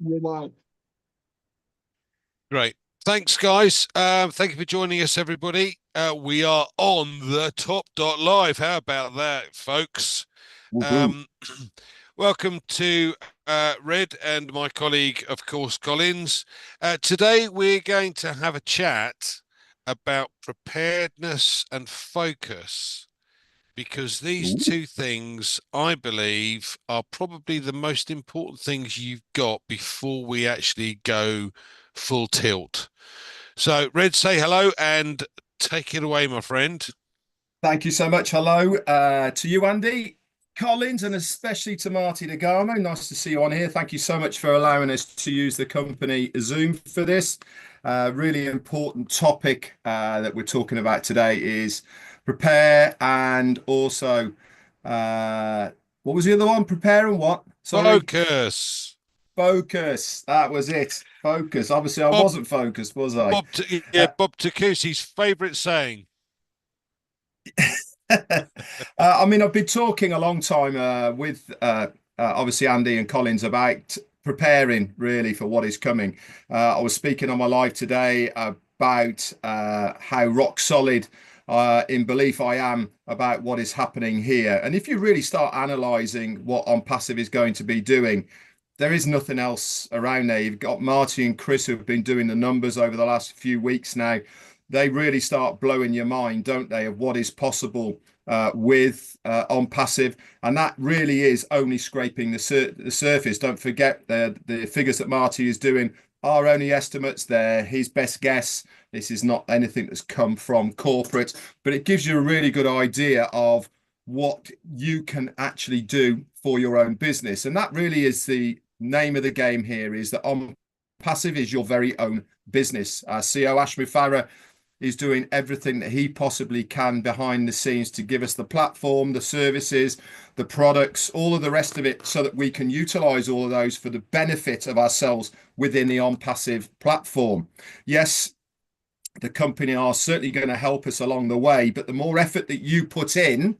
You're right. Great. Thanks, guys. Thank you for joining us, everybody. We are on the top dot live. How about that, folks? Woohoo. Um, welcome to Red and my colleague, of course, Collins. Today, we're going to have a chat about preparedness and focus because these Ooh. two things, I believe, are probably the most important things you've got before we actually go full tilt. So, Red, say hello and take it away, my friend. Thank you so much. Hello to you, Andy Collins, and especially to Marty DeGarmo. Nice to see you on here. Thank you so much for allowing us to use the company Zoom for this. Really important topic that we're talking about today is prepare and also, uh, what was the other one? Prepare and what? Sorry. Focus. Focus. That was it. Focus. Obviously, I Bob, wasn't focused, was I? yeah, Uh, Bob Tacusi's favourite saying. I mean, I've been talking a long time with obviously Andy and Collins about preparing really for what is coming. I was speaking on my live today about how rock solid in belief I am about what is happening here. And if you really start analysing what On Passive is going to be doing, there is nothing else around there. You've got Marty and Chris who've been doing the numbers over the last few weeks now. They really start blowing your mind, don't they, of what is possible with On Passive, and that really is only scraping the surface. Don't forget the figures that Marty is doing are only estimates. They're his best guess. This is not anything that's come from corporate, but it gives you a really good idea of what you can actually do for your own business, and that really is the name of the game here. Is that On Passive is your very own business. Our CEO Ashmi Farah is doing everything that he possibly can behind the scenes to give us the platform, the services, the products, all of the rest of it, so that we can utilize all of those for the benefit of ourselves within the On Passive platform. Yes, the company are certainly going to help us along the way, but the more effort that you put in,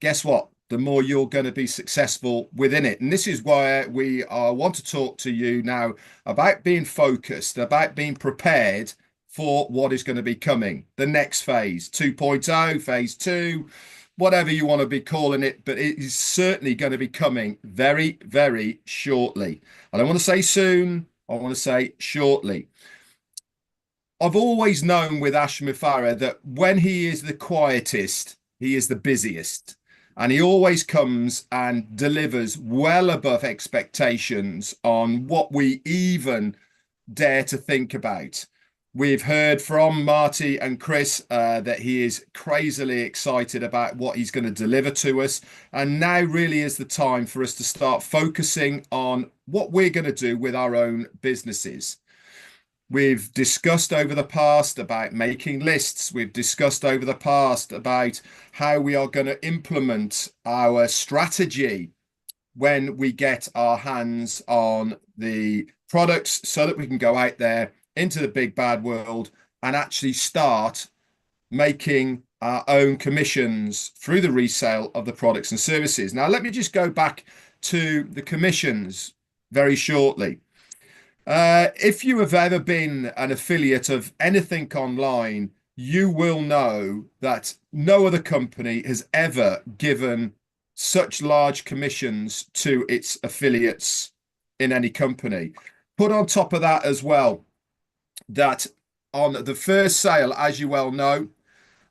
guess what? The more you're going to be successful within it. And this is why we want to talk to you now about being focused, about being prepared for what is going to be coming. The next phase, 2.0, phase two, whatever you want to be calling it, but it is certainly going to be coming very, very shortly. I don't want to say soon, I want to say shortly. I've always known with Ash Mufara that when he is the quietest, he is the busiest. And he always comes and delivers well above expectations on what we even dare to think about. We've heard from Marty and Chris that he is crazily excited about what he's going to deliver to us. And now really is the time for us to start focusing on what we're going to do with our own businesses. We've discussed over the past about making lists. We've discussed over the past about how we are going to implement our strategy when we get our hands on the products so that we can go out there into the big bad world and actually start making our own commissions through the resale of the products and services. Now, let me just go back to the commissions very shortly. If you have ever been an affiliate of anything online, you will know that no other company has ever given such large commissions to its affiliates in any company. Put on top of that as well, that on the first sale, as you well know,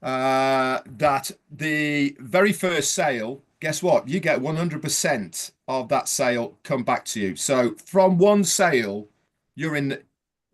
that the very first sale, guess what? You get 100% of that sale come back to you. So from one sale, you're in the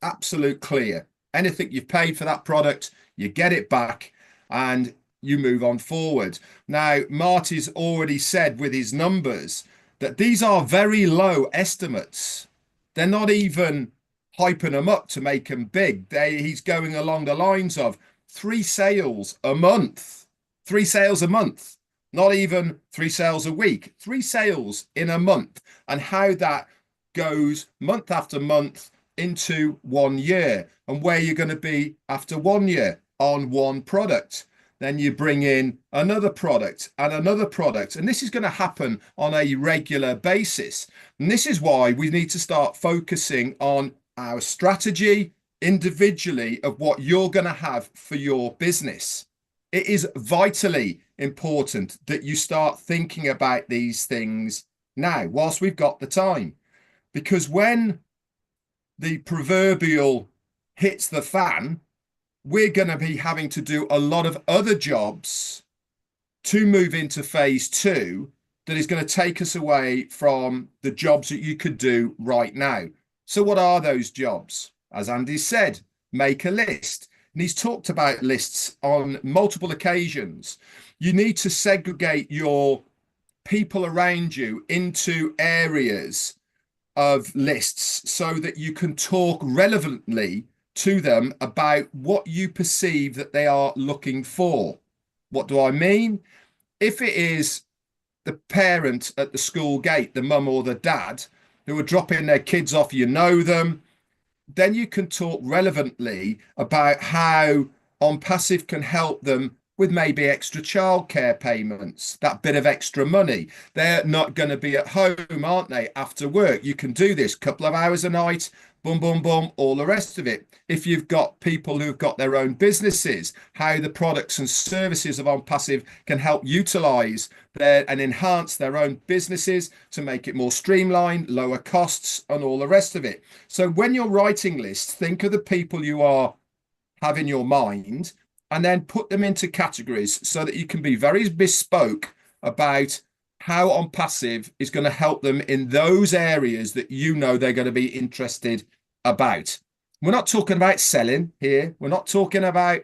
absolute clear. Anything you've paid for that product, you get it back and you move on forward. Now, Marty's already said with his numbers that these are very low estimates. They're not even hyping them up to make them big. He's going along the lines of three sales a month, three sales a month, not even three sales a week, three sales in a month, and how that goes month after month into 1 year and where you're going to be after 1 year on one product. then you bring in another product and another product. And this is going to happen on a regular basis. And this is why we need to start focusing on our strategy individually of what you're going to have for your business. It is vitally important that you start thinking about these things now, whilst we've got the time. Because when the proverbial hits the fan, we're going to be having to do a lot of other jobs to move into phase two that is going to take us away from the jobs that you could do right now. So what are those jobs? As Andy said, make a list. And he's talked about lists on multiple occasions. You need to segregate your people around you into areas of lists so that you can talk relevantly to them about what you perceive that they are looking for. What do I mean? If it is the parent at the school gate, the mum or the dad, who are dropping their kids off, you know them, then you can talk relevantly about how On Passive can help them with maybe extra childcare payments, that bit of extra money. They're not going to be at home, aren't they, after work? You can do this couple of hours a night, boom, boom, boom, all the rest of it. If you've got people who've got their own businesses, how the products and services of On Passive can help utilize and enhance their own businesses to make it more streamlined, lower costs, and all the rest of it. So when you're writing lists, think of the people you have in your mind and then put them into categories so that you can be very bespoke about how On Passive is going to help them in those areas that you know they're going to be interested about. We're not talking about selling here. We're not talking about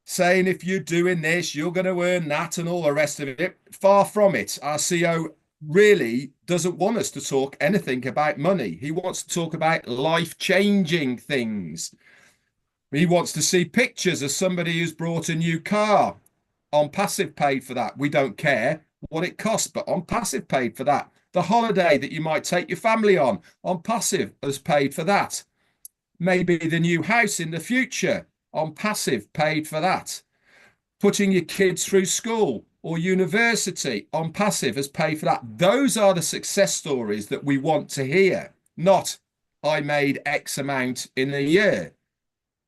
saying if you're doing this, you're going to earn that and all the rest of it. Far from it. Our CEO really doesn't want us to talk anything about money. He wants to talk about life-changing things. He wants to see pictures of somebody who's brought a new car. On Passive paid for that. We don't care what it costs, but On Passive paid for that. The holiday that you might take your family on Passive has paid for that. Maybe the new house in the future, On Passive paid for that. Putting your kids through school or university, On Passive has paid for that. Those are the success stories that we want to hear, not I made X amount in a year.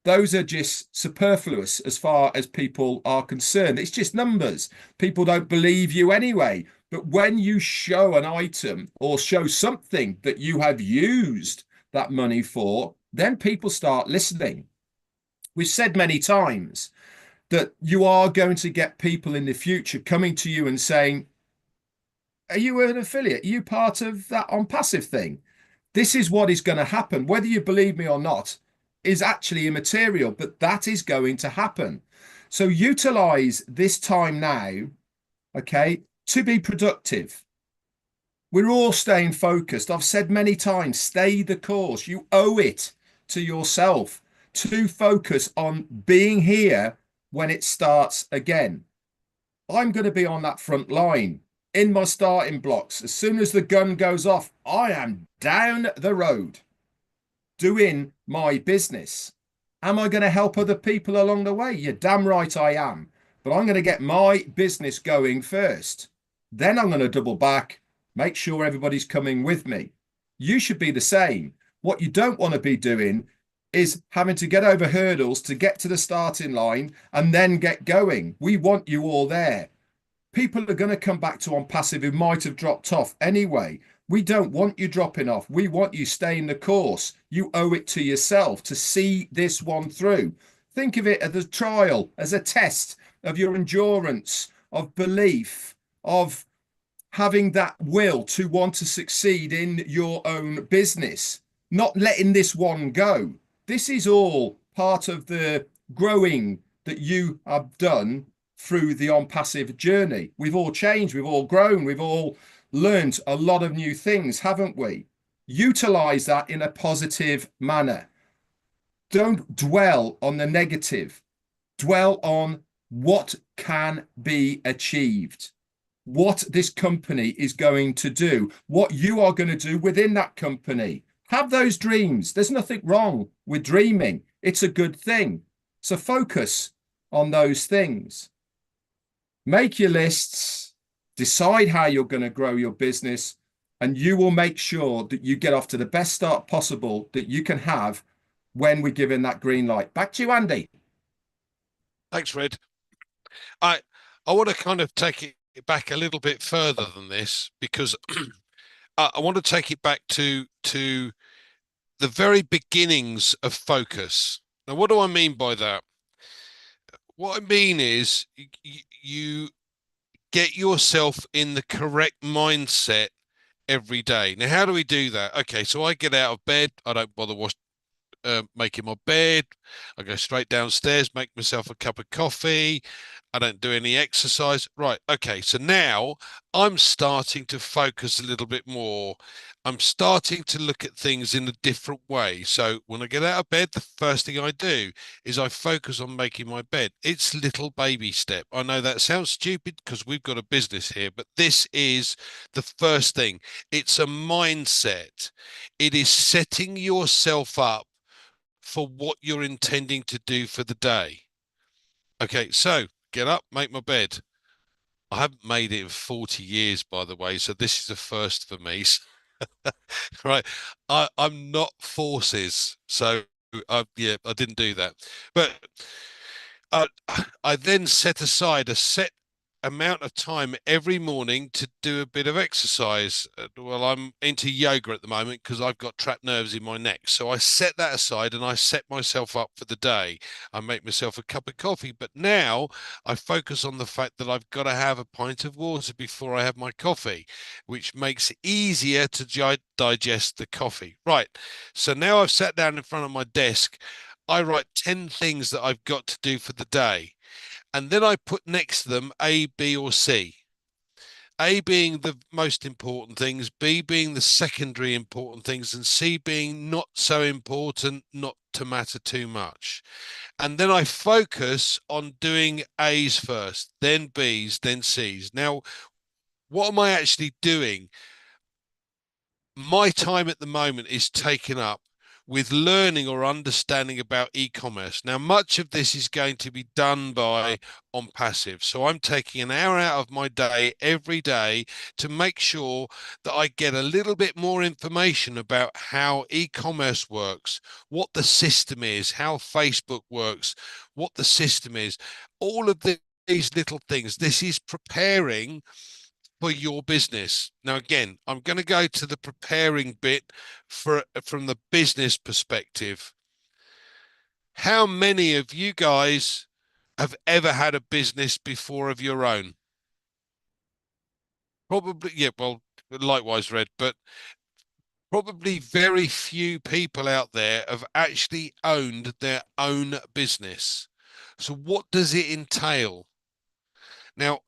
Those are just superfluous as far as people are concerned. It's just numbers. People don't believe you anyway. But when you show an item or show something that you have used that money for, then people start listening. We've said many times that you are going to get people in the future coming to you and saying, are you an affiliate? Are you part of that On Passive thing? This is what is going to happen. Whether you believe me or not is actually immaterial, but that is going to happen. So utilize this time now, okay, to be productive. We're all staying focused. I've said many times, stay the course. You owe it to yourself to focus on being here when it starts again. I'm going to be on that front line in my starting blocks. As soon as the gun goes off, I am down the road doing my business. Am I going to help other people along the way? You're damn right I am. But I'm going to get my business going first. Then I'm going to double back, make sure everybody's coming with me. You should be the same. What you don't want to be doing is having to get over hurdles to get to the starting line and then get going. We want you all there. People are going to come back to On Passive who might have dropped off anyway. We don't want you dropping off. We want you staying the course. You owe it to yourself to see this one through. Think of it as a trial, as a test of your endurance, of belief, of having that will to want to succeed in your own business, not letting this one go. This is all part of the growing that you have done through the On Passive journey. We've all changed, we've all grown, we've all learned a lot of new things, haven't we? Utilize that in a positive manner. Don't dwell on the negative. Dwell on what can be achieved, what this company is going to do, what you are going to do within that company. Have those dreams. There's nothing wrong with dreaming. It's a good thing. So focus on those things. Make your lists, decide how you're going to grow your business, and you will make sure that you get off to the best start possible that you can have when we're given that green light. Back to you, Andy. Thanks, Red. I I want to kind of take it back a little bit further than this because I want to take it back to the very beginnings of focus. Now, what do I mean by that? What I mean is you get yourself in the correct mindset every day. Now, how do we do that? Okay, so I get out of bed. I don't bother making my bed. I go straight downstairs, make myself a cup of coffee. I don't do any exercise. Right. Okay. So now I'm starting to focus a little bit more. I'm starting to look at things in a different way. So when I get out of bed, the first thing I do is I focus on making my bed. It's little baby step. I know that sounds stupid because we've got a business here, but this is the first thing. It's a mindset. It is setting yourself up for what you're intending to do for the day. Okay, so get up, make my bed. I haven't made it in 40 years, by the way, so this is a first for me. Right. I'm not forces, so yeah, I didn't do that. But uh, I then set aside a set amount of time every morning to do a bit of exercise. Well, I'm into yoga at the moment because I've got trapped nerves in my neck. So I set that aside and I set myself up for the day. I make myself a cup of coffee, but now I focus on the fact that I've got to have a pint of water before I have my coffee, which makes it easier to digest the coffee. Right. So now I've sat down in front of my desk. I write 10 things that I've got to do for the day. And then I put next to them A, B, or C. A being the most important things, B being the secondary important things, and C being not so important, not to matter too much. And then I focus on doing A's first, then B's, then C's. Now, what am I actually doing? My time at the moment is taken up with learning or understanding about e-commerce. Now, much of this is going to be done by on passive. So I'm taking an hour out of my day every day to make sure that I get a little bit more information about how e-commerce works, what the system is, how Facebook works, what the system is, all of these little things. This is preparing for your business. Now, again, I'm going to go to the preparing bit from the business perspective. How many of you guys have ever had a business before of your own? Probably, yeah, well, likewise, Red, but probably very few people out there have actually owned their own business. So what does it entail? Now,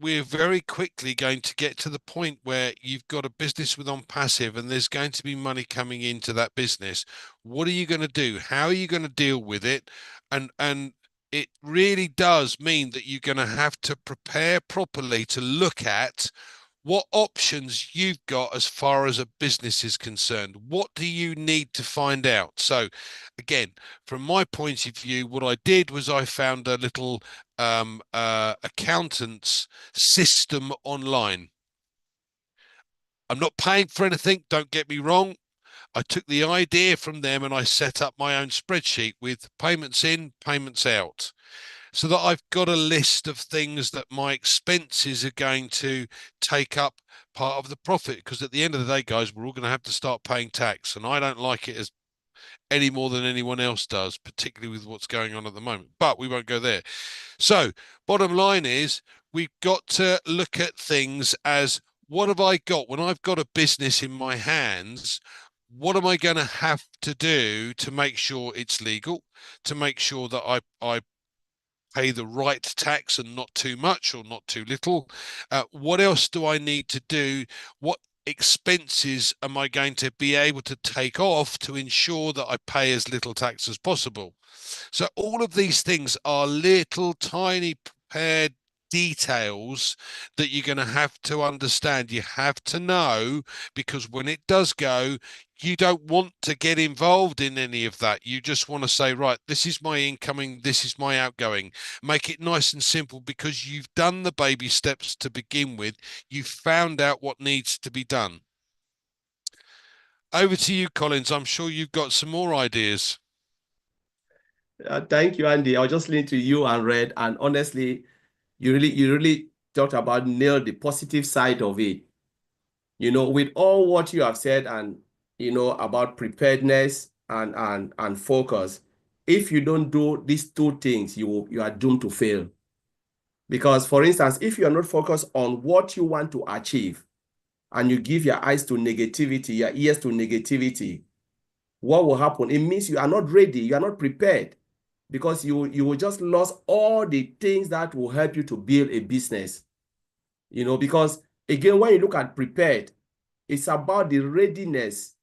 we're very quickly going to get to the point where you've got a business with on passive and there's going to be money coming into that business. What are you going to do? How are you going to deal with it? And it really does mean that you're going to have to prepare properly to look at what options you've got as far as a business is concerned. What do you need to find out? So, again, from my point of view, what I did was I found a little accountant's system online. I'm not paying for anything, don't get me wrong. I took the idea from them and I set up my own spreadsheet with payments in, payments out, so that I've got a list of things that my expenses are going to take up part of the profit. Because at the end of the day, guys, we're all going to have to start paying tax, and I don't like it as any more than anyone else does, particularly with what's going on at the moment. But we won't go there. So, bottom line is, we've got to look at things as what have I got when I've got a business in my hands? What am I going to have to do to make sure it's legal, to make sure that I pay the right tax and not too much or not too little? What else do I need to do? What expenses am I going to be able to take off to ensure that I pay as little tax as possible? So all of these things are little tiny prepared details that you're going to have to understand. You have to know, because when it does go, you don't want to get involved in any of that. You just want to say, right, this is my incoming, this is my outgoing. Make it nice and simple, because you've done the baby steps to begin with. You've found out what needs to be done. Over to you, Collins. I'm sure you've got some more ideas. Thank you, Andy. I was just listening to you and Red, and honestly, you really talked about nailed the positive side of it. With all what you have said and about preparedness and focus, if you don't do these two things, you are doomed to fail. Because, for instance, if you are not focused on what you want to achieve and you give your eyes to negativity, your ears to negativity, what will happen? It means you are not ready, you are not prepared, because you will just lose all the things that will help you to build a business. Because again, when you look at prepared, it's about the readiness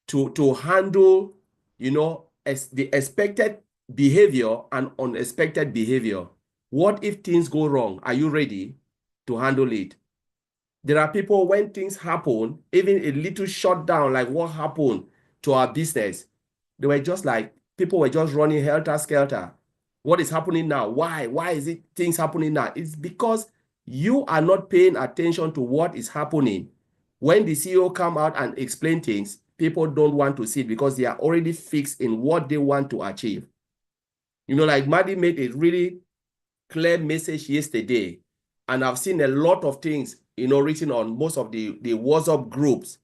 to handle, the expected behavior and unexpected behavior. What if things go wrong? Are you ready to handle it? There are people, when things happen, even a little shutdown, like what happened to our business, they were just like, people were just running helter-skelter. What is happening now? Why? Why is it things happening now? It's because you are not paying attention to what is happening. When the CEO come out and explain things, people don't want to see it because they are already fixed in what they want to achieve. Like Maddie made a really clear message yesterday, and I've seen a lot of things, written on most of the WhatsApp groups.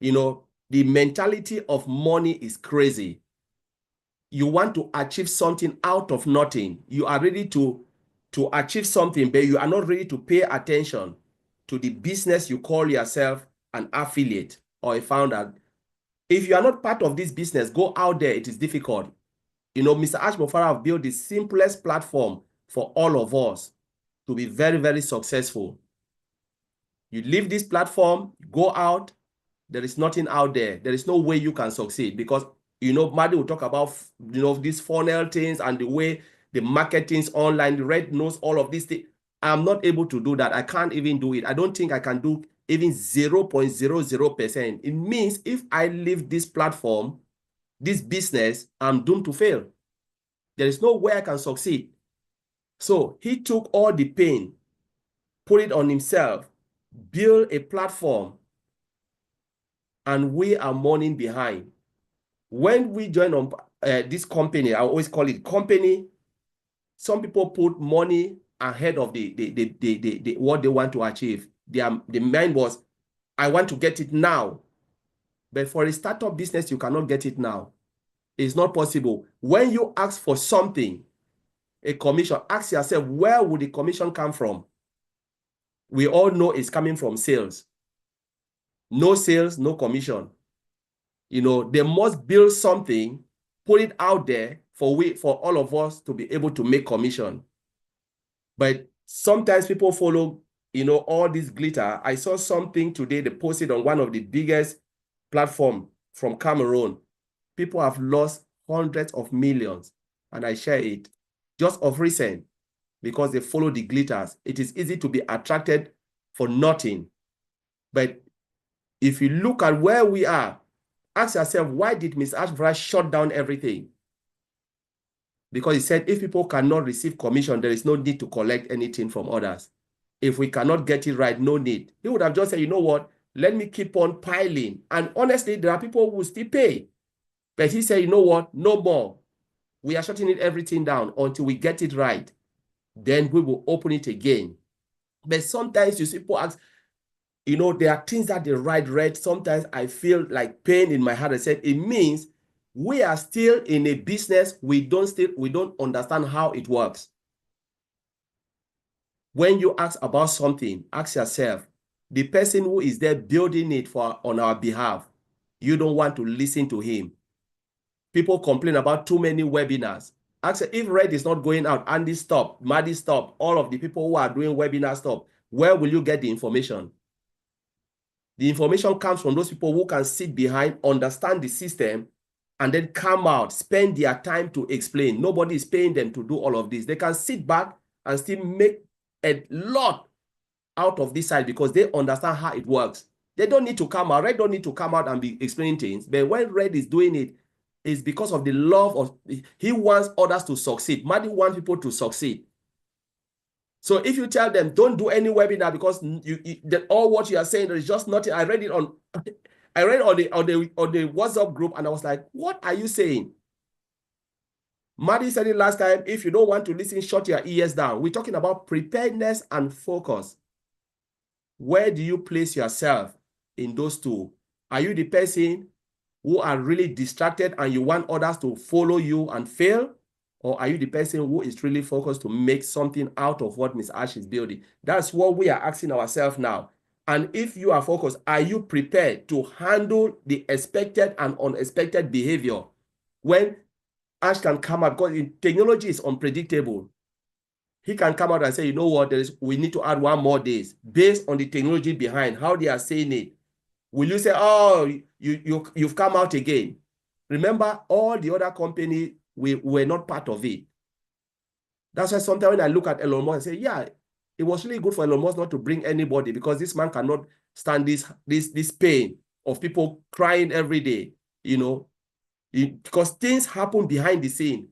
The mentality of money is crazy. You want to achieve something out of nothing. You are ready to achieve something, but you are not ready to pay attention to the business you call yourself an affiliate or a founder. If you are not part of this business, go out there. It is difficult. Mr. Ashmofara have built the simplest platform for all of us to be very, very successful. You leave this platform, go out, there is nothing out there. There is no way you can succeed, because, Maddie will talk about, these funnel things and the way the marketing's online. The Red knows all of these things. I'm not able to do that. I can't even do it. I don't think I can do even 0.00%. It means if I leave this platform, this business, I'm doomed to fail. There is no way I can succeed. So he took all the pain, put it on himself, build a platform, and we are mourning behind. When we join on this company, I always call it company, some people put money ahead of the what they want to achieve. The mind was, I want to get it now. But for a startup business, you cannot get it now. It's not possible. When you ask for something, a commission, ask yourself, where would the commission come from? We all know it's coming from sales. No sales, no commission. They must build something, put it out there for all of us to be able to make commission. But sometimes people follow, all this glitter. I saw something today, they posted on one of the biggest platforms from Cameroon. People have lost hundreds of millions, and I share it just of recent, because they follow the glitters. It is easy to be attracted for nothing. But if you look at where we are, ask yourself, why did Mr. Ashbra shut down everything? Because he said, if people cannot receive commission, there is no need to collect anything from others. If we cannot get it right, no need. He would have just said, you know what, let me keep on piling. And honestly, there are people who will still pay. But he said, you know what, no more. We are shutting everything down until we get it right. Then we will open it again. But sometimes you see people ask, there are things that they read. Sometimes I feel like pain in my heart. I said, it means we are still in a business. We don't understand how it works. When you ask about something, ask yourself, the person who is there building it on our behalf, you don't want to listen to him. People complain about too many webinars. Ask if Red is not going out, Andy stop, Maddie stop, all of the people who are doing webinars stop. Where will you get the information? The information comes from those people who can sit behind, understand the system, and then come out, spend their time to explain. Nobody is paying them to do all of this. They can sit back and still make a lot out of this side because they understand how it works. They don't need to come out. Red don't need to come out and be explaining things. But when Red is doing it, it's because of the love of, he wants others to succeed. Maddie wants people to succeed. So if you tell them, don't do any webinar because all what you are saying, there is just nothing. I read it on the WhatsApp group and I was like, what are you saying? Maddie said it last time, if you don't want to listen, shut your ears down. We're talking about preparedness and focus. Where do you place yourself in those two? Are you the person who are really distracted and you want others to follow you and fail? Or are you the person who is really focused to make something out of what Miss Ash is building? That's what we are asking ourselves now. And if you are focused, are you prepared to handle the expected and unexpected behavior when Ash can come up? Because technology is unpredictable. He can come out and say, you know what, we need to add 1 more days based on the technology behind how they are saying it. Will you say, oh, you've come out again? Remember, all the other companies, we were not part of it. That's why sometimes when I look at Elon Musk, I say, yeah, it was really good for Elon Musk not to bring anybody because this man cannot stand this pain of people crying every day, you know, because things happen behind the scene.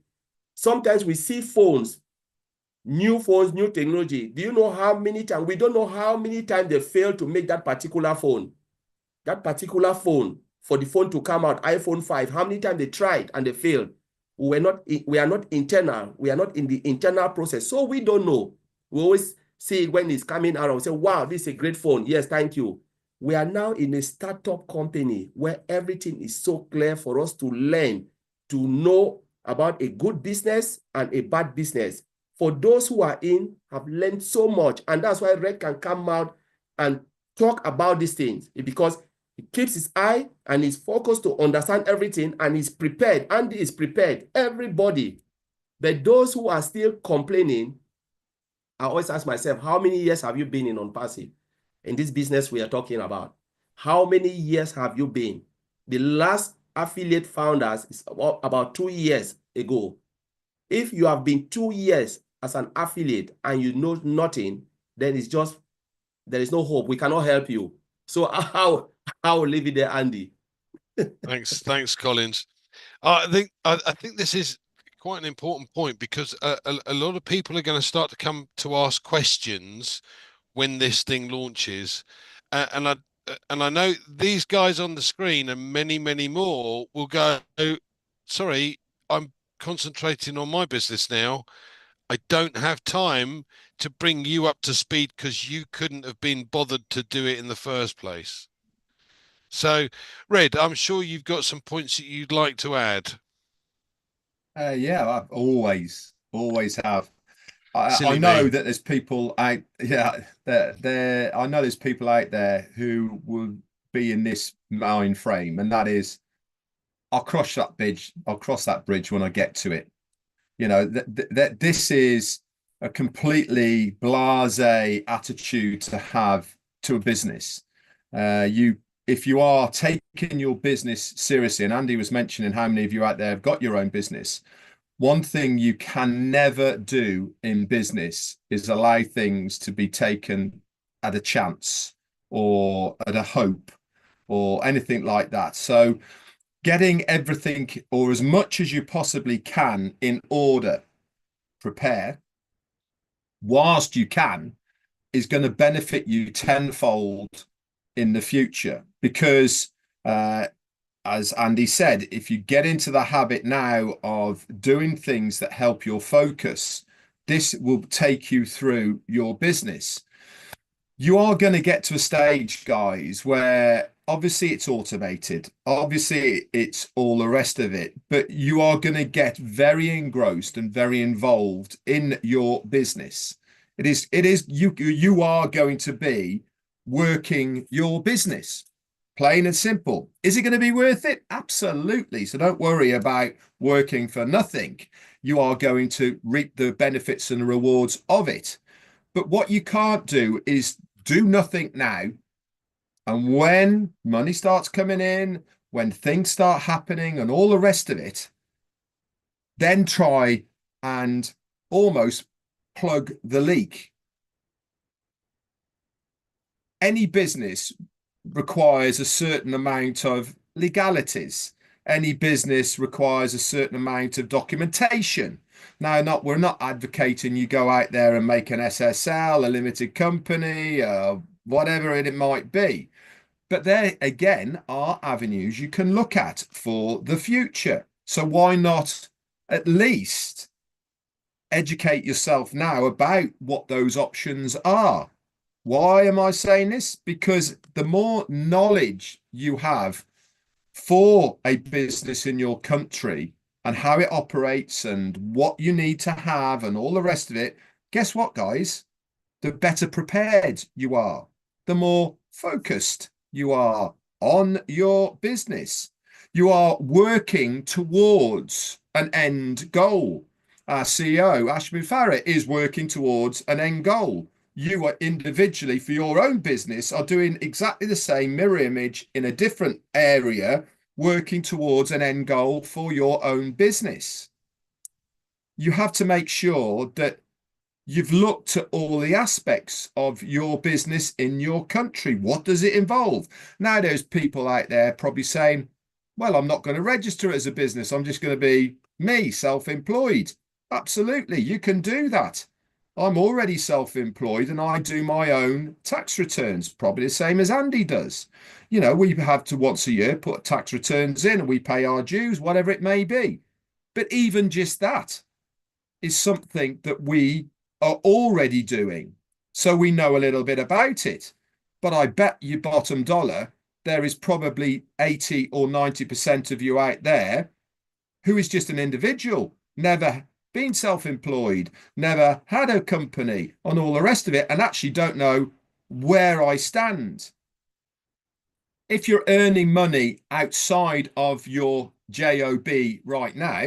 Sometimes we see phones, new technology. Do you know how many times? We don't know how many times they failed to make that particular phone. That particular phone, for the phone to come out, iPhone 5, how many times they tried and they failed? We are not internal. We are not in the internal process. So we don't know. We always see it when it's coming out and say, wow, this is a great phone. Yes, thank you. We are now in a startup company where everything is so clear for us to learn, to know about a good business and a bad business. For those who are in, have learned so much. And that's why Red can come out and talk about these things, because he keeps his eye and is focused to understand everything and is prepared. Andy is prepared, everybody. But those who are still complaining, I always ask myself, how many years have you been in on-passive? In this business we are talking about, how many years have you been? The last affiliate founders is about 2 years ago. If you have been 2 years as an affiliate and you know nothing, then it's just, there is no hope. We cannot help you. So I will leave it there, Andy. Thanks, Collins. I think this is quite an important point because a lot of people are going to start to come to ask questions when this thing launches, and I know these guys on the screen and many more will go, sorry, I'm concentrating on my business now. I don't have time to bring you up to speed because you couldn't have been bothered to do it in the first place. So, Red, I'm sure you've got some points that you'd like to add. Yeah, I've always have. I Silly know me. that there's people out, yeah, there. I know there's people out there who will be in this mind frame, and that is, I'll cross that bridge. I'll cross that bridge when I get to it. You know that this is a completely blasé attitude to have to a business. If you are taking your business seriously, and Andy was mentioning how many of you out there have got your own business. One thing you can never do in business is allow things to be taken at a chance or at a hope or anything like that. So getting everything or as much as you possibly can in order, prepare whilst you can, is going to benefit you tenfold in the future. Because as Andy said, if you get into the habit now of doing things that help your focus, this will take you through your business. You are going to get to a stage, guys, where obviously it's automated, obviously it's all the rest of it, but you are going to get very engrossed and very involved in your business. You are going to be working your business, plain and simple. Is it going to be worth it? Absolutely. So don't worry about working for nothing. You are going to reap the benefits and the rewards of it. But what you can't do is do nothing now. And when money starts coming in, when things start happening and all the rest of it, then try and almost plug the leak. Any business requires a certain amount of legalities. Any business requires a certain amount of documentation. Now, we're not advocating you go out there and make an SSL, a limited company, whatever it might be. But there again are avenues you can look at for the future. So why not at least educate yourself now about what those options are? Why am I saying this? Because the more knowledge you have for a business in your country and how it operates and what you need to have and all the rest of it, guess what, guys? The better prepared you are, the more focused you are on your business. You are working towards an end goal. Our CEO, Ashmin Farah, is working towards an end goal. You are individually for your own business are doing exactly the same mirror image in a different area, working towards an end goal for your own business. You have to make sure that you've looked at all the aspects of your business in your country. What does it involve? Now, there's people out there probably saying, well, I'm not going to register it as a business. I'm just going to be me, self-employed. Absolutely, you can do that. I'm already self-employed and I do my own tax returns, probably the same as Andy does. You know, we have to once a year put tax returns in and we pay our dues, whatever it may be. But even just that is something that we are already doing. So we know a little bit about it. But I bet you bottom dollar, there is probably 80 or 90% of you out there who is just an individual, never been self-employed, never had a company and all the rest of it, and actually don't know where I stand. If you're earning money outside of your job right now,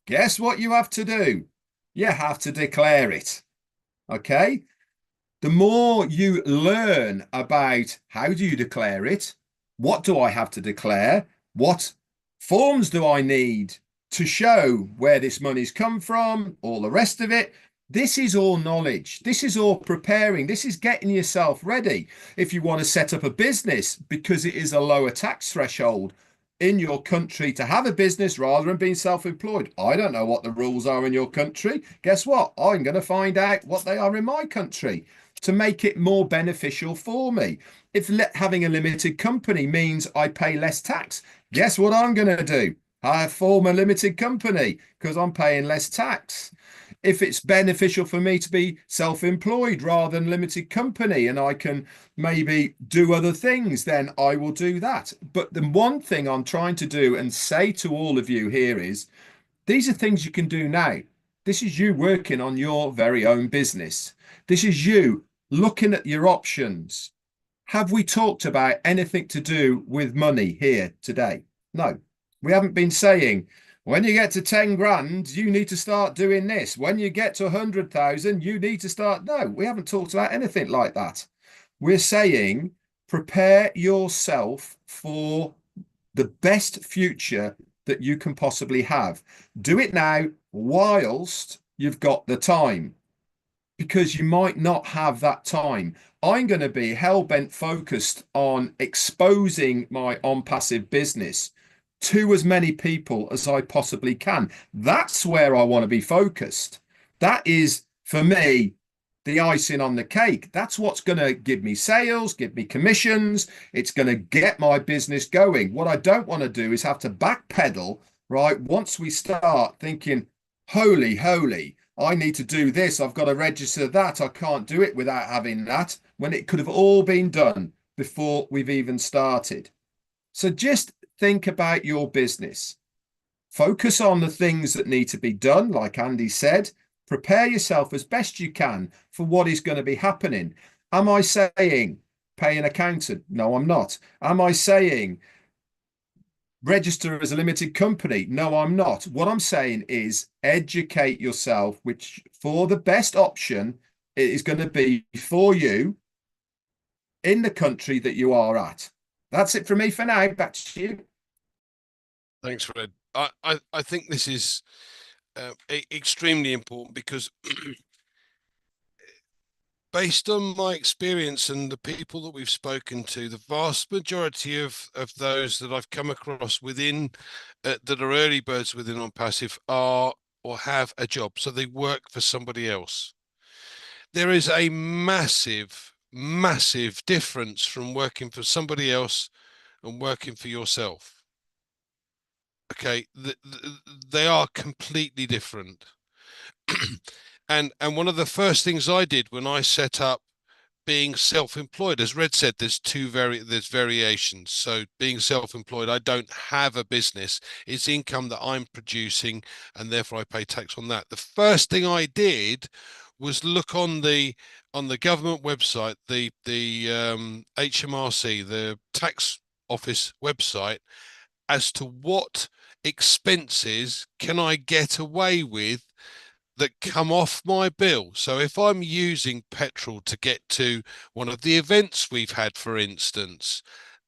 guess what you have to do? You have to declare it. Okay. The more you learn about how do you declare it, what do I have to declare, what forms do I need to show where this money's come from, all the rest of it. This is all knowledge. This is all preparing. This is getting yourself ready. If you want to set up a business because it is a lower tax threshold in your country to have a business rather than being self-employed. I don't know what the rules are in your country. Guess what? I'm going to find out what they are in my country to make it more beneficial for me. If having a limited company means I pay less tax, guess what I'm going to do? I form a limited company because I'm paying less tax. If it's beneficial for me to be self-employed rather than limited company and I can maybe do other things, then I will do that. But the one thing I'm trying to do and say to all of you here is these are things you can do now. This is you working on your very own business. This is you looking at your options. Have we talked about anything to do with money here today? No, we haven't been saying, when you get to 10 grand, you need to start doing this. When you get to 100,000, you need to start. No, we haven't talked about anything like that. We're saying, prepare yourself for the best future that you can possibly have. Do it now whilst you've got the time, because you might not have that time. I'm going to be hell-bent focused on exposing my on-passive business to as many people as I possibly can. That's where I want to be focused. That is, for me, the icing on the cake. That's what's going to give me sales, give me commissions. It's going to get my business going. What I don't want to do is have to backpedal, right? Once we start thinking, holy, I need to do this. I've got to register that. I can't do it without having that, when it could have all been done before we've even started. So just think about your business. Focus on the things that need to be done, like Andy said. Prepare yourself as best you can for what is going to be happening. Am I saying pay an accountant? No, I'm not. Am I saying register as a limited company? No, I'm not. What I'm saying is educate yourself, which for the best option it is going to be for you in the country that you are at. That's it from me for now. Back to you. Thanks, Fred. I think this is extremely important because based on my experience and the people that we've spoken to, the vast majority of those that I've come across within that are early birds within On Passive are or have a job, so they work for somebody else. There is a massive, massive difference from working for somebody else and working for yourself. Okay, they are completely different. And one of the first things I did when I set up being self-employed, as Red said, there's variations. So being self-employed, I don't have a business. It's income that I'm producing, and therefore I pay tax on that. The first thing I did was look on the government website, the HMRC, the tax office website, as to what expenses can I get away with that come off my bill. So if I'm using petrol to get to one of the events we've had, for instance,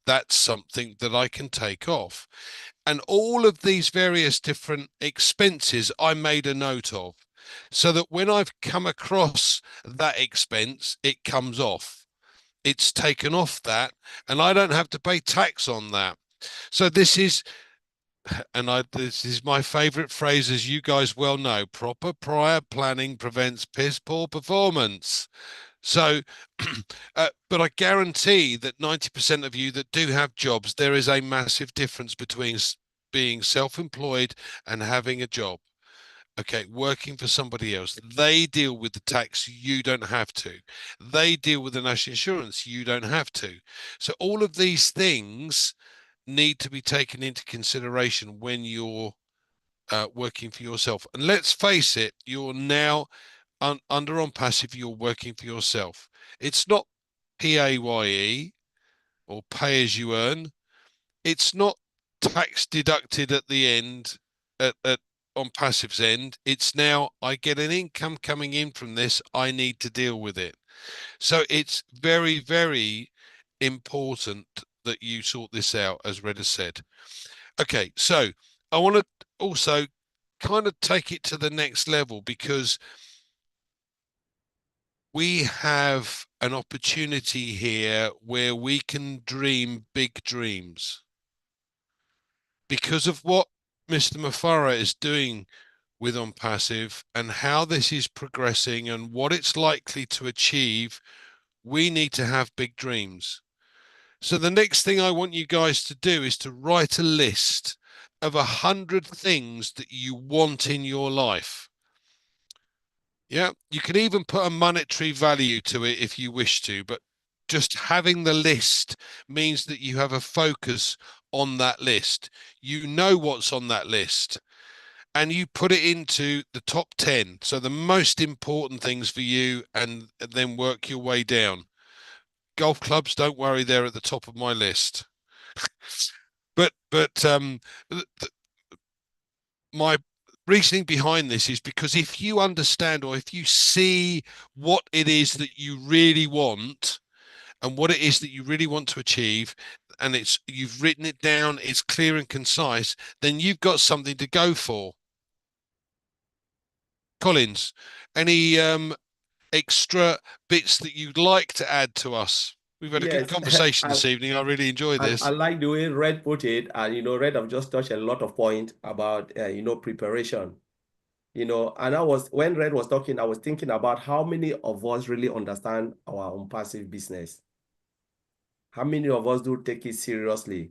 that's something that I can take off. And all of these various different expenses I made a note of, so that when I've come across that expense, it comes off. It's taken off that, and I don't have to pay tax on that. So this is my favorite phrase, as you guys well know: proper prior planning prevents piss poor performance. So, but I guarantee that 90% of you that do have jobs, there is a massive difference between being self-employed and having a job. Okay, working for somebody else. They deal with the tax, you don't have to. They deal with the national insurance, you don't have to. So all of these things need to be taken into consideration when you're working for yourself. And let's face it, you're now under On Passive, you're working for yourself. It's not PAYE or pay as you earn. It's not tax deducted at the end at On Passive's end. It's now I get an income coming in from this. I need to deal with it. So it's very, very important that you sort this out, as Red has said. Okay, so I want to also kind of take it to the next level, because we have an opportunity here where we can dream big dreams. Because of what Mr. Mafara is doing with On Passive and how this is progressing and what it's likely to achieve, we need to have big dreams. So the next thing I want you guys to do is to write a list of 100 things that you want in your life. Yeah, you can even put a monetary value to it if you wish to, but just having the list means that you have a focus on that list. You know what's on that list, and you put it into the top 10. So the most important things for you, and then work your way down. Golf clubs, don't worry, they're at the top of my list. But my reasoning behind this is because if you understand, or if you see what it is that you really want and what it is that you really want to achieve, and you've written it down, it's clear and concise, then you've got something to go for. Collins, any extra bits that you'd like to add to us? We've had a good Yes, conversation this evening. I really enjoyed this. I like the way Red put it, and Red have just touched a lot of points about preparation. And when Red was talking, I was thinking about how many of us really understand our own passive business. How many of us do take it seriously?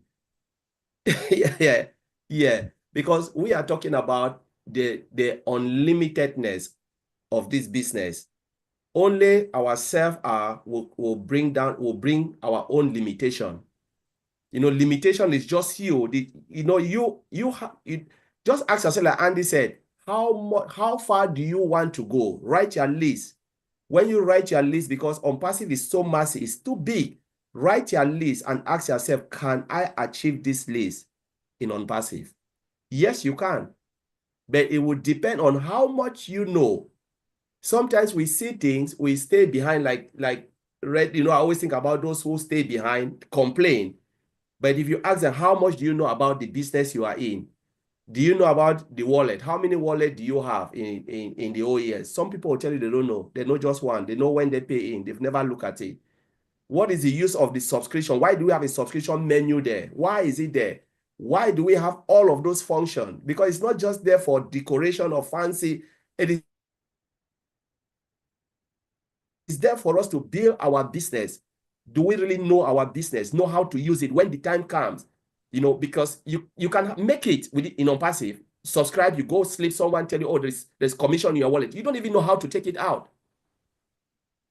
Yeah. Because we are talking about the unlimitedness of this business. Only ourselves will bring our own limitation. Limitation is just you. You just ask yourself, like Andy said, how far do you want to go? Write your list. When you write your list, because On Passive is so massive, it's too big. Write your list and ask yourself, can I achieve this list in On Passive? Yes, you can. But it would depend on how much you know. Sometimes we see things, we stay behind, like Red, I always think about those who stay behind, complain. But if you ask them, how much do you know about the business you are in? Do you know about the wallet? How many wallet do you have in the OES? Some people will tell you they don't know. They know just one. They know when they pay in. They've never looked at it. What is the use of the subscription? Why do we have a subscription menu there? Why is it there? Why do we have all of those functions? Because it's not just there for decoration or fancy. It is there for us to build our business. Do we really know our business? Know how to use it when the time comes? You know, because you can make it with it in passive. Subscribe, you go sleep, someone tell you, oh, there's commission in your wallet. You don't even know how to take it out.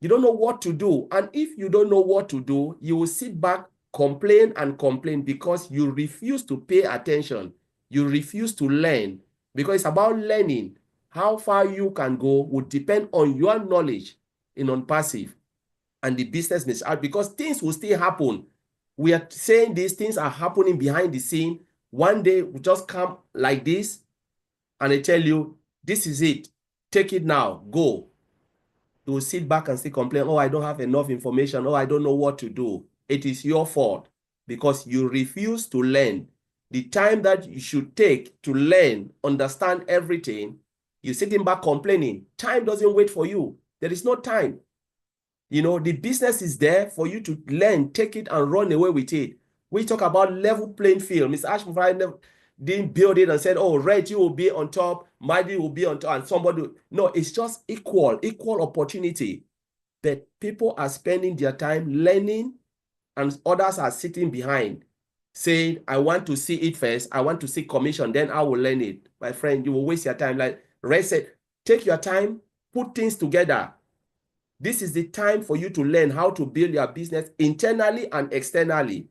You don't know what to do. And if you don't know what to do, you will sit back, complain and complain because you refuse to pay attention. You refuse to learn because it's about learning. How far you can go would depend on your knowledge in passive and the business is out because things will still happen. We are saying these things are happening behind the scene. One day we just come like this and they tell you, this is it. Take it now, go. You will sit back and still complain, oh, I don't have enough information. Oh, I don't know what to do. It is your fault because you refuse to learn. The time that you should take to learn, understand everything, you're sitting back complaining. Time doesn't wait for you. There is no time. You know, the business is there for you to learn, take it and run away with it. We talk about level playing field. Mr. Ashmore didn't build it and said, oh, Red, you will be on top, Mighty will be on top, and somebody. No, it's just equal opportunity. That people are spending their time learning and others are sitting behind saying, I want to see it first. I want to see commission, then I will learn it. My friend, you will waste your time. Like Red said, take your time, put things together. This is the time for you to learn how to build your business internally and externally.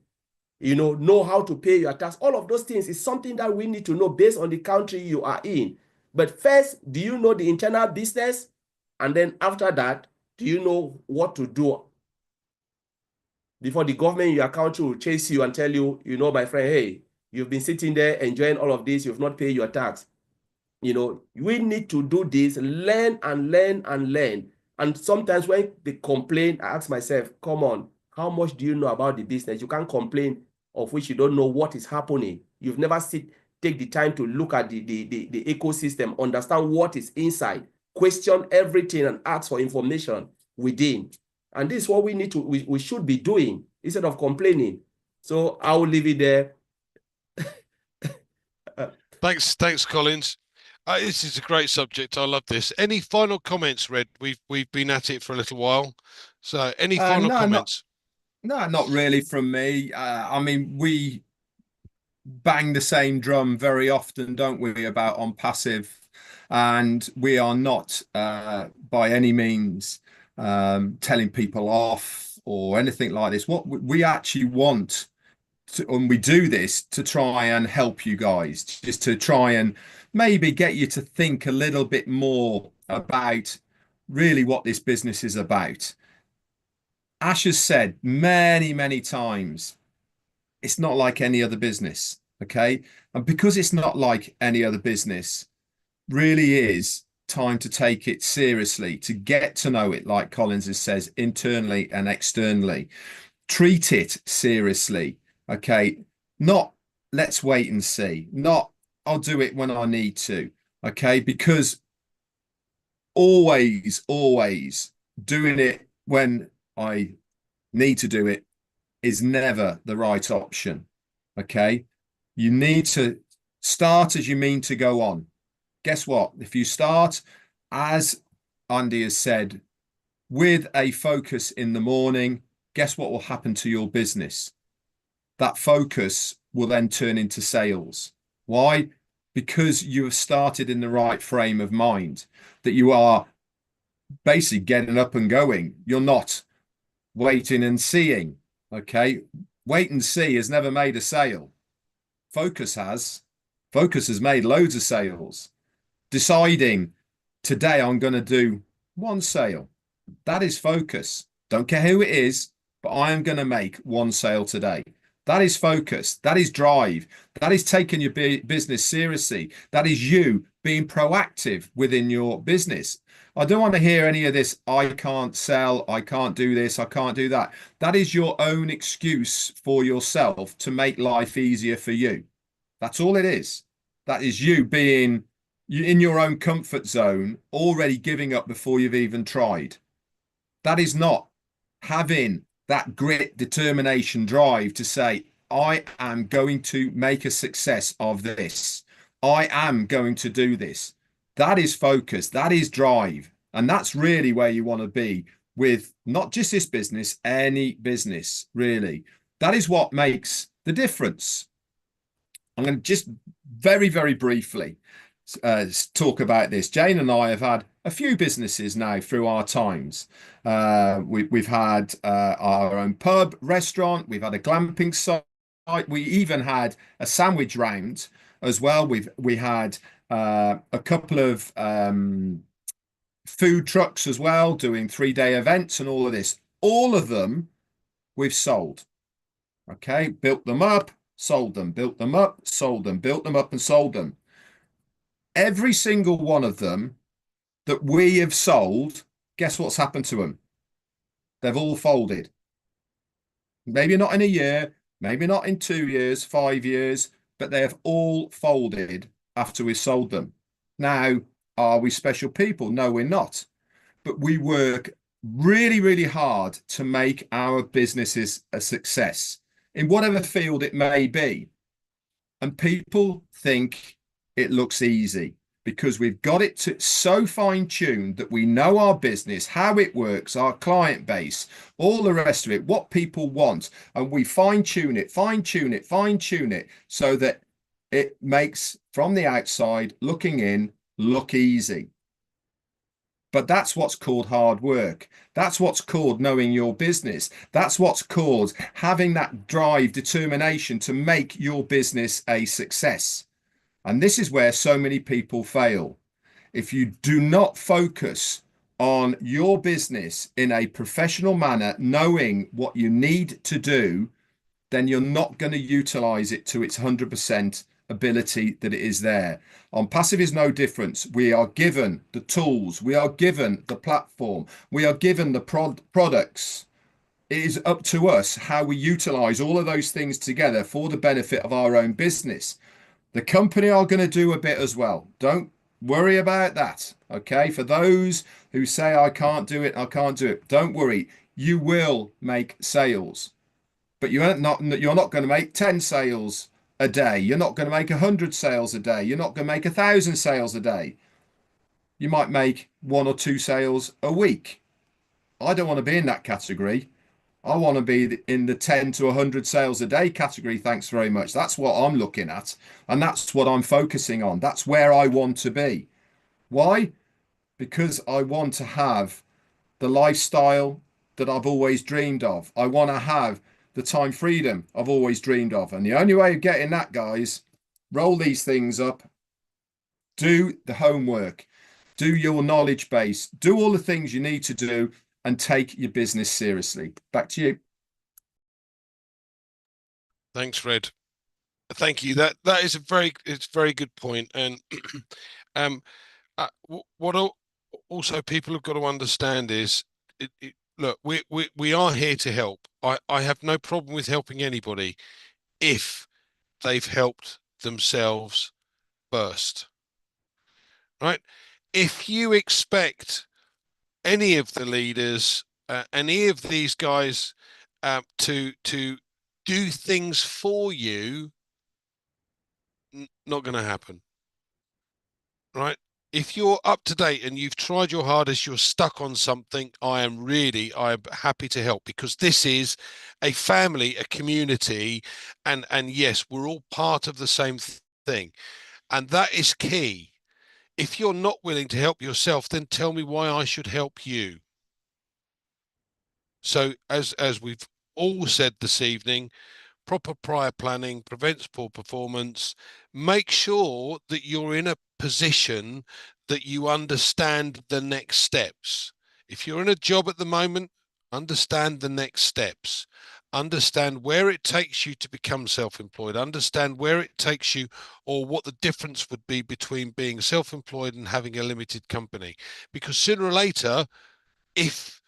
You know how to pay your tax. All of those things is something that we need to know based on the country you are in. But first, do you know the internal business? And then after that, do you know what to do before the government in your country will chase you and tell you, you know, my friend, hey, you've been sitting there enjoying all of this, you've not paid your tax. You know, we need to do this, learn and learn and learn. And sometimes when they complain, I ask myself, come on, how much do you know about the business? You can't complain of which you don't know what is happening. You've never take the time to look at the ecosystem, understand what is inside, question everything and ask for information within. And this is what we need to, we should be doing instead of complaining. So I will leave it there. Thanks, Collins. This is a great subject. I love this. Any final comments, Red? We've been at it for a little while. So any final comments? Not really from me. I mean, we bang the same drum very often, don't we, about on passive, and we are not by any means telling people off or anything like this. What we actually want to, and we do this to try and help you guys, just to try and maybe get you to think a little bit more about really what this business is about. Ash has said many, many times, it's not like any other business, okay? And because it's not like any other business, really is time to take it seriously, to get to know it, like Collins says, internally and externally. Treat it seriously, okay? Not let's wait and see, not I'll do it when I need to, okay? Because always doing it when I need to do it is never the right option, okay? You need to start as you mean to go on. Guess what? If you start, as Andy has said, with a focus in the morning, guess what will happen to your business? That focus will then turn into sales. Why? Because you have started in the right frame of mind, that you are basically getting up and going. You're not waiting and seeing, okay? Wait and see has never made a sale. Focus has. Focus has made loads of sales. Deciding today I'm going to do one sale. That is focus. Don't care who it is, but I am going to make one sale today. That is focus. That is drive. That is taking your business seriously. That is you being proactive within your business. I don't want to hear any of this, I can't sell, I can't do this, I can't do that. That is your own excuse for yourself to make life easier for you. That's all it is. That is you being in your own comfort zone, already giving up before you've even tried. That is not having that grit, determination, drive to say, I am going to make a success of this. I am going to do this. That is focus. That is drive. And that's really where you want to be with not just this business, any business, really. That is what makes the difference. I'm going to just very, very briefly talk about this. Jane and I have had a few businesses now through our times. We've had our own pub, restaurant. We've had a glamping site. We even had a sandwich round as well. We had a couple of food trucks as well, doing 3-day events and all of this. All of them we've sold. Okay, built them up, sold them, built them up, sold them, built them up and sold them. Every single one of them that we have sold, guess what's happened to them? They've all folded. Maybe not in a year, maybe not in 2 years, 5 years, but they have all folded after we sold them. Now, are we special people? No, we're not. But we work really, really hard to make our businesses a success in whatever field it may be. And people think it looks easy because we've got it so fine-tuned that we know our business, how it works, our client base, all the rest of it, what people want, and we fine-tune it, fine-tune it, fine-tune it so that it makes, from the outside, looking in, look easy. But that's what's called hard work. That's what's called knowing your business. That's what's called having that drive, determination to make your business a success. And this is where so many people fail. If you do not focus on your business in a professional manner, knowing what you need to do, then you're not going to utilize it to its 100% ability that it is there. On passive is no difference. We are given the tools, we are given the platform, we are given the products. It is up to us how we utilize all of those things together for the benefit of our own business. The company are going to do a bit as well. Don't worry about that. Okay. For those who say, I can't do it, I can't do it, don't worry. You will make sales, but you're not going to make 10 sales a day. You're not going to make 100 sales a day. You're not going to make 1,000 sales a day. You might make 1 or 2 sales a week. I don't want to be in that category. I want to be in the 10 to 100 sales a day category. Thanks very much. That's what I'm looking at. And that's what I'm focusing on. That's where I want to be. Why? Because I want to have the lifestyle that I've always dreamed of. I want to have the time freedom I've always dreamed of. And the only way of getting that, guys, roll these things up, do the homework, do your knowledge base, do all the things you need to do, and take your business seriously. Back to you. Thanks, Fred. Thank you. That is it's a very good point. And what also people have got to understand is, look, we are here to help. I have no problem with helping anybody if they've helped themselves first, right? If you expect any of the leaders, any of these guys, to do things for you, not going to happen, right? If you're up to date and you've tried your hardest, you're stuck on something, I'm happy to help, because this is a family, a community, and yes, we're all part of the same thing. And that is key. If you're not willing to help yourself, then tell me why I should help you. So as we've all said this evening, proper prior planning prevents poor performance. Make sure that you're in a position that you understand the next steps. If you're in a job at the moment, understand the next steps. Understand where it takes you to become self-employed. Understand where it takes you, or what the difference would be between being self-employed and having a limited company. Because sooner or later, if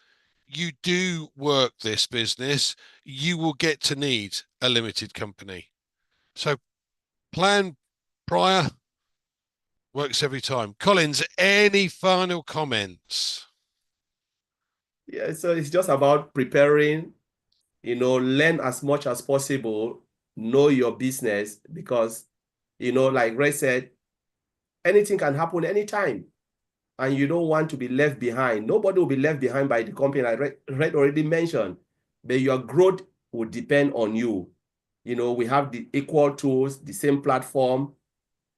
you do work this business, you will get to need a limited company. So plan prior, Works every time. Collins, any final comments? Yeah, so it's just about preparing, learn as much as possible, know your business, because, like Ray said, anything can happen anytime. And you don't want to be left behind. Nobody will be left behind by the company. I Red already mentioned, but your growth will depend on you. We have the equal tools, the same platform,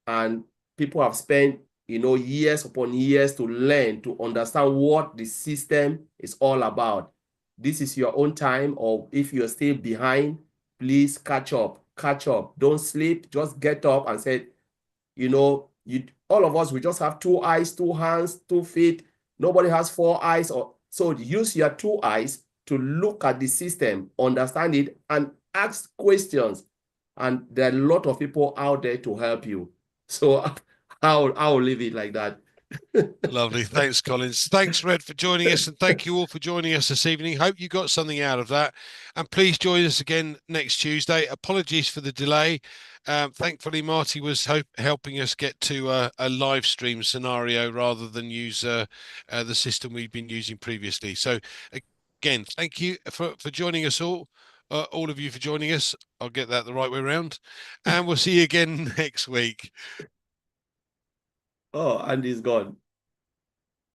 and people have spent, years upon years to learn, to understand what the system is all about. This is your own time, or if you're still behind, please catch up, catch up. Don't sleep, just get up and say, all of us, we just have 2 eyes, 2 hands, 2 feet. Nobody has 4 eyes. So use your 2 eyes to look at the system, understand it, and ask questions. And there are a lot of people out there to help you. So I'll leave it like that. Lovely. Thanks, Collins. Thanks, Red, for joining us. And thank you all for joining us this evening. Hope you got something out of that. And please join us again next Tuesday. Apologies for the delay. Thankfully, Marty was helping us get to a live stream scenario rather than use the system we've been using previously. So, again, thank you for joining us all of you for joining us. I'll get that the right way around. And we'll see you again next week. Oh, Andy's gone.